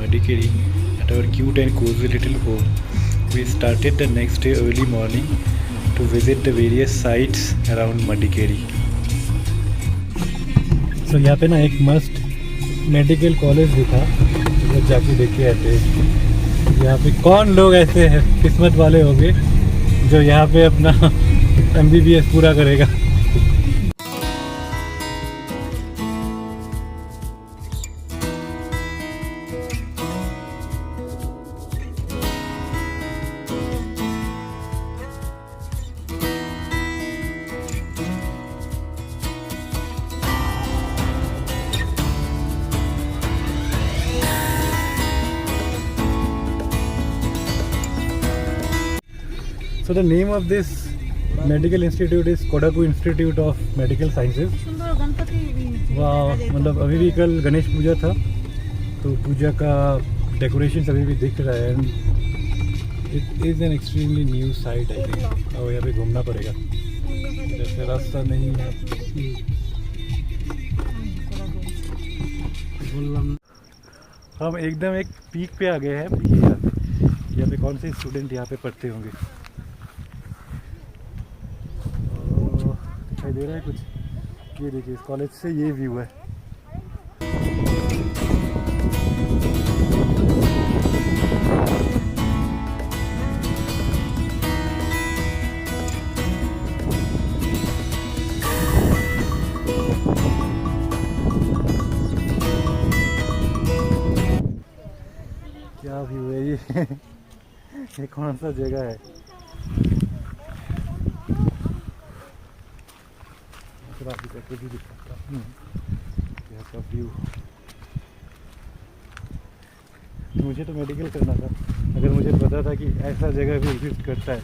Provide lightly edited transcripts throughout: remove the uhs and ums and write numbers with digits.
Madikeri at our cute and cozy little home. We started the next day early morning to visit the various sites around Madikeri. So यहाँ पे ना एक मस्त medical college भी था, तो जाके देख के आते। यहाँ पे कौन लोग ऐसे हैं किस्मत वाले होंगे जो यहाँ पे अपना MBBS पूरा करेगा। So the name of this medical institute is Kodagu Institute of Medical Sciences. वाह, मतलब अभी भी कल गणेश पूजा था, तो पूजा का डेकोरेशन अभी भी दिख रहा है। It is an extremely new site I think. और यहाँ पे घूमना पड़ेगा, जैसे रास्ता नहीं है। हम एकदम एक पीक पे आ गए हैं। यहाँ पे कौन से स्टूडेंट यहाँ पे पढ़ते होंगे, दिखाई दे रहा है कुछ? ये देखिए, इस कॉलेज से ये व्यू है। क्या व्यू है ये? ये कौन सा जगह है? भी दिखाता हूँ यहाँ का व्यू। मुझे तो मेडिकल करना था, अगर मुझे पता था कि ऐसा जगह भी एग्जिस्ट करता है।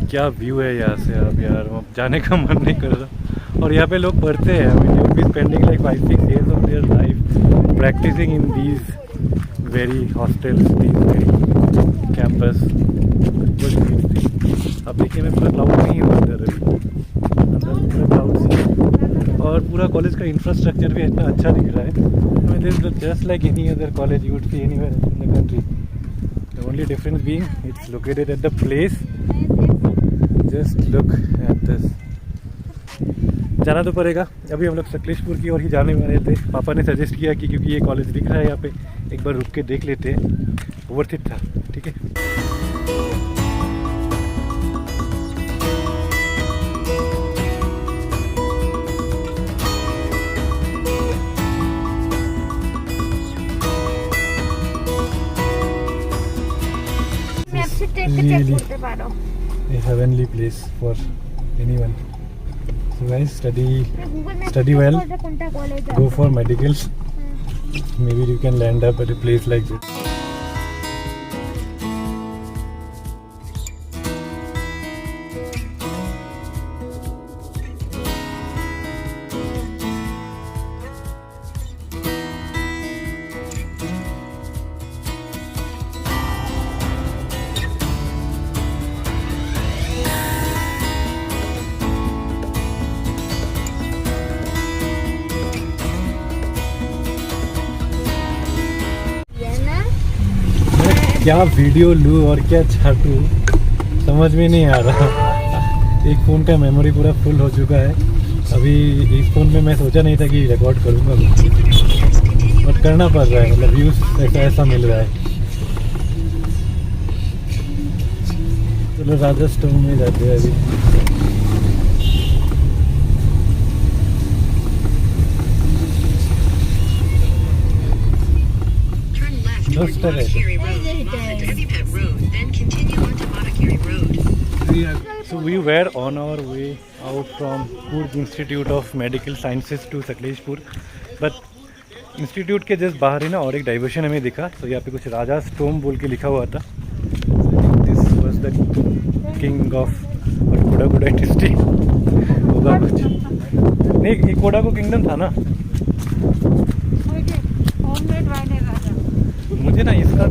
क्या व्यू है यहाँ से आप यार, जाने का मन नहीं कर रहा। और यहाँ पे लोग पढ़ते हैं। I mean you be spending like 5-6 years of their life practicing in these very hostels, these very campus। अब देखिए मैं पूरा क्लाउड नहीं हूँ अंदर पूरा क्लाउड ही, और पूरा कॉलेज का इंफ्रास्ट्रक्चर भी इतना अच्छा दिख रहा है। I mean just like any other college you would see anywhere in the country. The only difference being it's located at the place. Just look at this. जाना तो पड़ेगा। अभी हम लोग सकलेशपुर की ओर ही जाने वाले थे। पापा ने सजेस्ट किया कि क्योंकि ये कॉलेज दिख रहा है यहाँ पे, एक बार रुक के देख लेते हैं। वर्थ इट था, ठीक है। Really a heavenly place for anyone. So guys, study well, go for medicals. Maybe you can land up at a place like this. क्या वीडियो लूँ और क्या छाटूँ समझ में नहीं आ रहा। एक फ़ोन का मेमोरी पूरा फुल हो चुका है। अभी इस फ़ोन में मैं सोचा नहीं था कि रिकॉर्ड करूँगा, बट करना पड़ रहा है। मतलब व्यूज़ ऐसा मिल रहा है। चलो राजस्थान में जाते हैं अभी। So we were on our way out from Coorg Institute of Medical Sciences to Sakleshpur, but institute के जस्ट बाहर ही ना और एक डाइवर्शन हमें दिखा, तो यहाँ पे कुछ राजा स्टोम बोल के लिखा हुआ था. This was the king of और कोडागु डायनेस्टी होगा कुछ. नहीं, ये कोडागु किंगडम था ना. मुझे ना इसका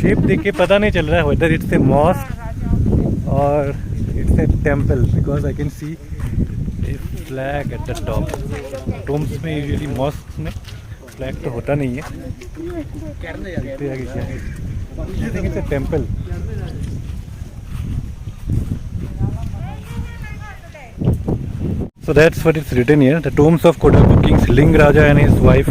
शेप देख के पता नहीं चल रहा है वेदर इट्स ए मॉस्क और it's a temple, because I can see A flag at the top. Tombs में यूजुअली मॉस्क में फ्लैग तो होता नहीं है. देखते आगे क्या है. I think it's a temple. So that's what it's written here. The tombs of Kodagu kings Ling Raja and his wife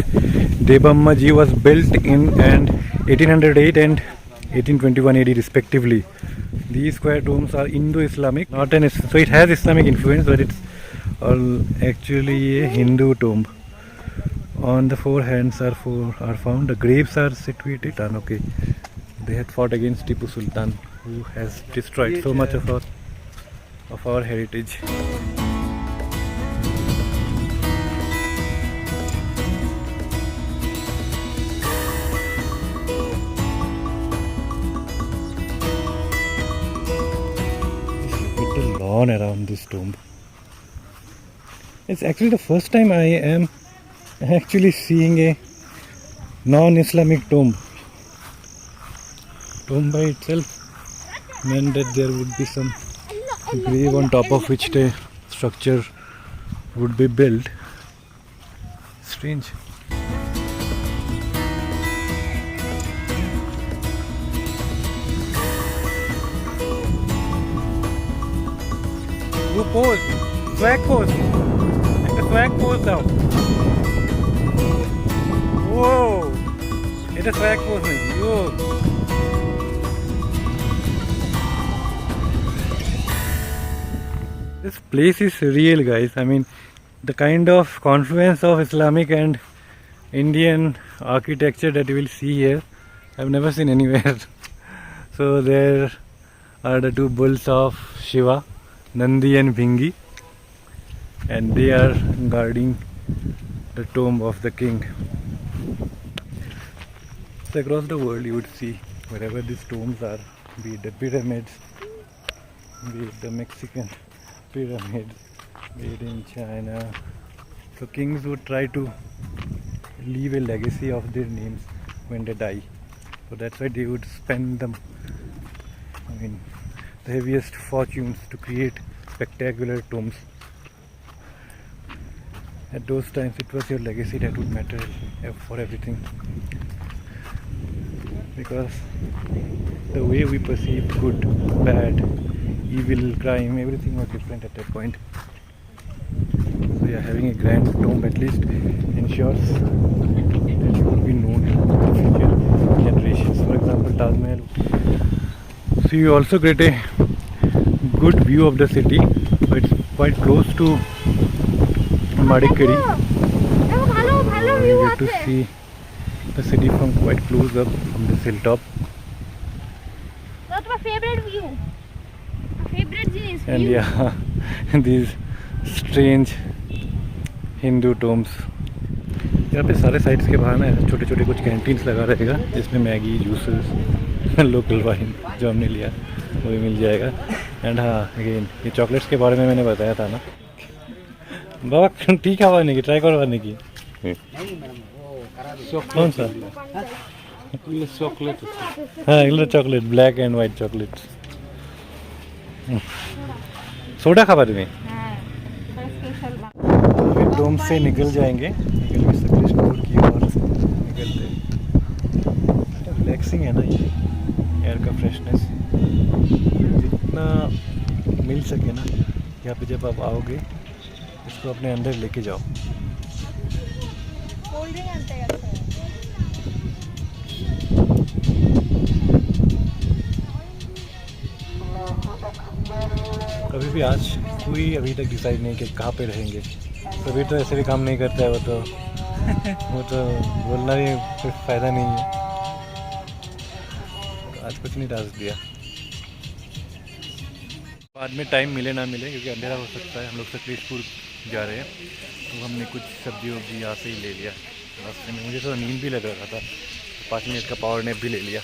Debamma Ji was built in 1808 and 1821 AD respectively. These square tombs are Indo-Islamic, not an so it has Islamic influence, but it's all actually a Hindu tomb. On the four hands are found. The graves are situated. Okay, they had fought against Tipu Sultan, who has destroyed so much of our heritage. Lawn around this tomb. It's actually the first time I am actually seeing a non-Islamic tomb. Tomb by itself meant that there would be some grave on top of which the structure would be built. Strange. Do pose, swag pose. Take a swag pose now. Whoa! It's a swag pose, nahi. Whoa! This place is surreal, guys. I mean, the kind of confluence of Islamic and Indian architecture that you will see here, I've never seen anywhere. So there are the two bulls of Shiva, Nandi and Bhingi, and they are guarding the tomb of the king. So across the world you would see wherever these tombs are, be it the pyramids, be it the Mexican pyramids, be it in China. So kings would try to leave a legacy of their names when they die. So that's why they would spend the heaviest fortunes to create spectacular tombs. At those times it was your legacy that would matter for everything, because the way we perceive good, bad, evil, crime, everything was different at that point. So yeah, having a grand tomb at least ensures that you will be known to future generations. For example, Taj Mahal. So you also get a good view of the city. So it's quite close to Madikeri. You get to see the city from quite close up from this hilltop. That's my favorite view. My favorite view. And yeah, these strange Hindu tombs. यहाँ पे सारे sides के बाहर ना छोटे छोटे कुछ canteens लगा रहेगा, जिसमें मैगी, जूसेस, लोकल वाइन जो हमने लिया वो भी मिल जाएगा. एंड हाँ, अगेन ये चॉकलेट्स के बारे में मैंने बताया था ना. बाबा टी खावाने की, ट्राई करवाने की. कौन सा? चॉकलेट. हाँ, इग्लो chocolate, black and white chocolate. Soda खावा तुम्हें? डोम से निकल जाएंगे, निकल के सकलेशपुर की ओर निकलते. रिलैक्सिंग है ना ये एयर का फ्रेशनेस. जितना मिल सके ना यहाँ पे जब आप आओगे इसको अपने अंदर लेके जाओ. कभी भी आज कोई अभी तक डिसाइड नहीं कि कहाँ पे रहेंगे. कभी तो ऐसे भी काम नहीं करता है वो तो बोलना भी कोई फ़ायदा नहीं है. तो आज कुछ नहीं डाल दिया. बाद में टाइम मिले ना मिले क्योंकि अंधेरा हो सकता है। हम लोग सकलेशपुर जा रहे हैं तो हमने कुछ सब्जी वब्जी यहाँ से ही ले लिया रास्ते में। मुझे थोड़ा नींद भी लग रहा था, 5 मिनट का पावर नैप भी ले लिया।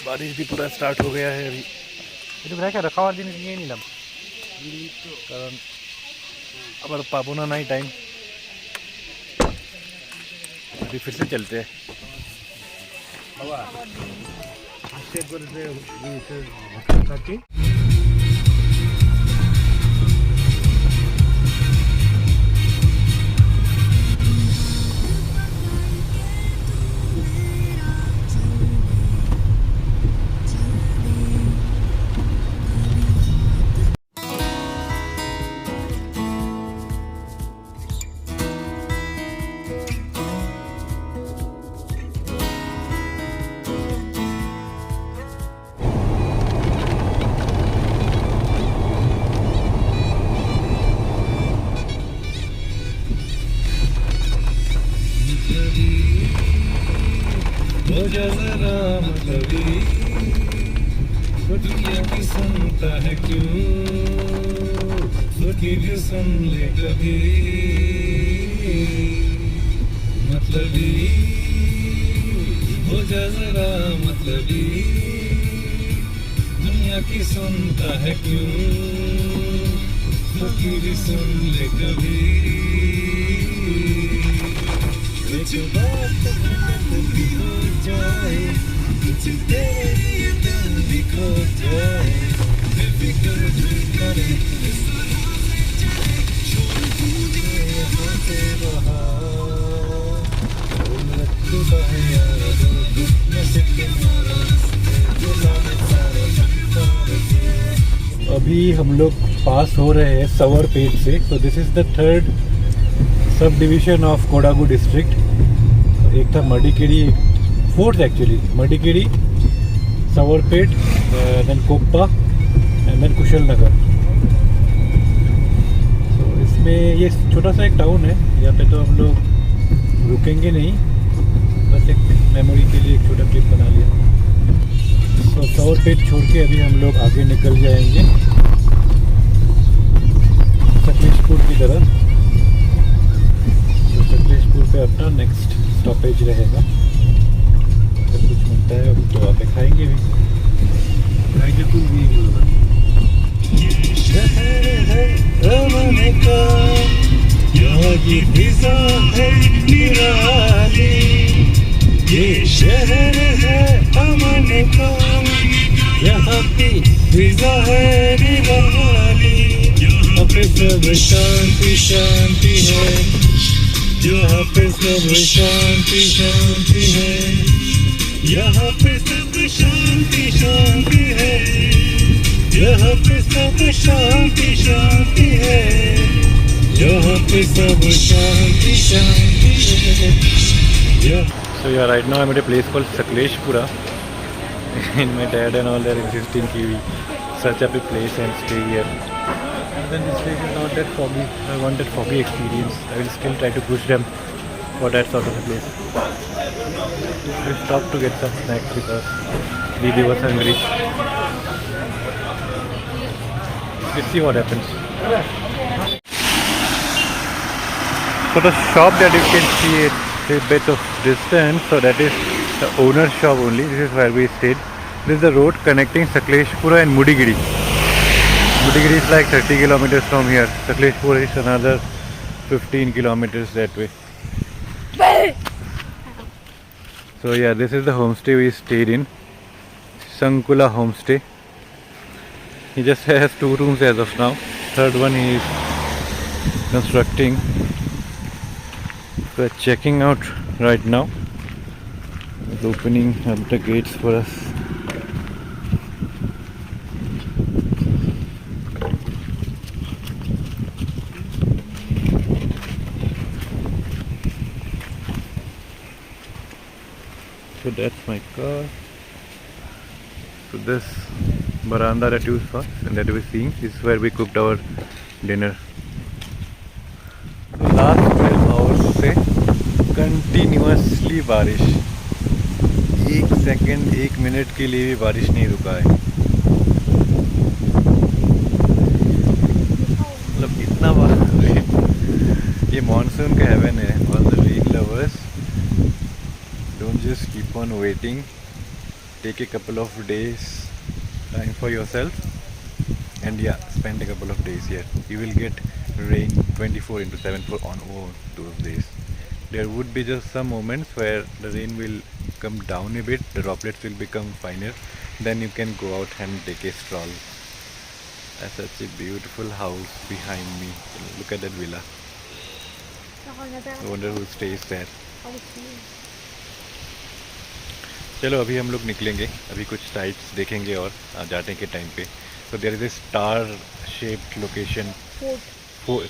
बारिश भी पूरा स्टार्ट हो गया है अभी। ये तो क्या रखा हुआ दिन ये नहीं लग कारण अब पापोना नहीं टाइम। अभी फिर से चलते हैं। सुनता है क्यों सुन ले कभी मतलबी हो जा जरा मतलबी दुनिया की सुनता है क्यों सुन ले कभी कुछ बात भी हो जाए कुछ तेरे लिए दिल भी खो जाए बेफिक्र भी करे यहाँ से बाहर रखता है यार नशे के मारा अभी हम लोग पास हो रहे हैं सवरपेट से। So this is the 3rd sub division of Kodagu district. एक था Madikeri, 4th actually, Madikeri, Somwarpet, then Koppa and then Kushalnagar. तो इसमें ये छोटा सा एक टाउन है, यहाँ पे तो हम लोग रुकेंगे नहीं, बस एक मेमोरी के लिए एक छोटा ट्रिप बना लिया। तो सवरपेट छोड़ के अभी हम लोग आगे निकल जाएंगे सकलेशपुर की तरफ। तो सकलेशपुर पे अपना नेक्स्ट स्टॉपेज रहेगा। अगर कुछ मिलता है अभी तो आप खाएंगे भी। यहाँ की फिजा है निराली, ये शहर है अमन का, यहाँ की फिजा है निराली, यहाँ पे सब शांति शांति है, यहाँ पे सब शांति शांति है, यहाँ पे सब शांति शांति है, यहाँ पे सब शांति शांति है, यहाँ पे सब शांति शांति है। So yeah, right now I'm at a place called Sakleshpura and my dad and all they are insisting कि we search up a place and stay here. And then this place is not that foggy. I want that foggy experience. I will still try to push them for that sort of a place. We stopped to get some snacks because Didi was hungry. Let's see what happens. So the shop that you can see at a bit of distance, so that is the owner's shop only. This is where we stayed. This is the road connecting Sakleshpura and Mudigiri. Mudigiri is like 30 kilometers from here. Sakleshpura is another 15 kilometers that way. So yeah, this is the homestay we stayed in, Sankula Homestay. He just has 2 rooms as of now. 3rd one he is constructing. We are checking out right now. It's opening up the gates for us. So that's my car. So this veranda that you saw and that we're seeing is where we cooked our dinner. So last 12 hours से continuously बारिश, 1 second 1 minute के लिए भी बारिश नहीं रुका है। Monsoon का हेवन है. All the rain lovers, don't just keep on waiting. Take a couple of days time for yourself, and yeah, spend a couple of days here. You will get rain 24/7 for on all those days. There would be just some moments where the rain will come down a bit, the droplets will become finer, then you can go out and take a stroll. That's such a beautiful house behind me. Look at that villa. I wonder who stays there. चलो अभी हम लोग निकलेंगे, अभी कुछ sites देखेंगे और जाने के टाइम पे. So there is a star-shaped location,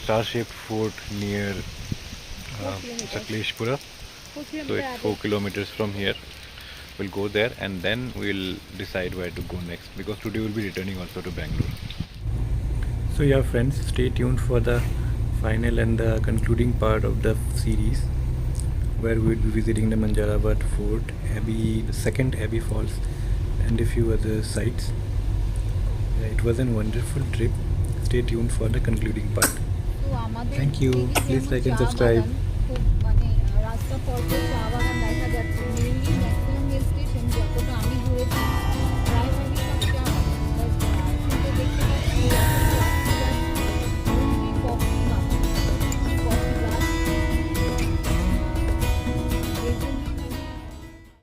star-shaped fort near Sakleshpura. So it's 4 kilometers from here. We'll go there and then we'll decide where to go next, because today we'll be returning also to Bangalore. So yeah friends, stay tuned for the final and the concluding part of the series, where we'll be visiting the Manjarabat Fort, Abbey, the second Abbey Falls, and a few other sites. Yeah, it was a wonderful trip. Stay tuned for the concluding part. Thank you. Please like and subscribe. রাস্তা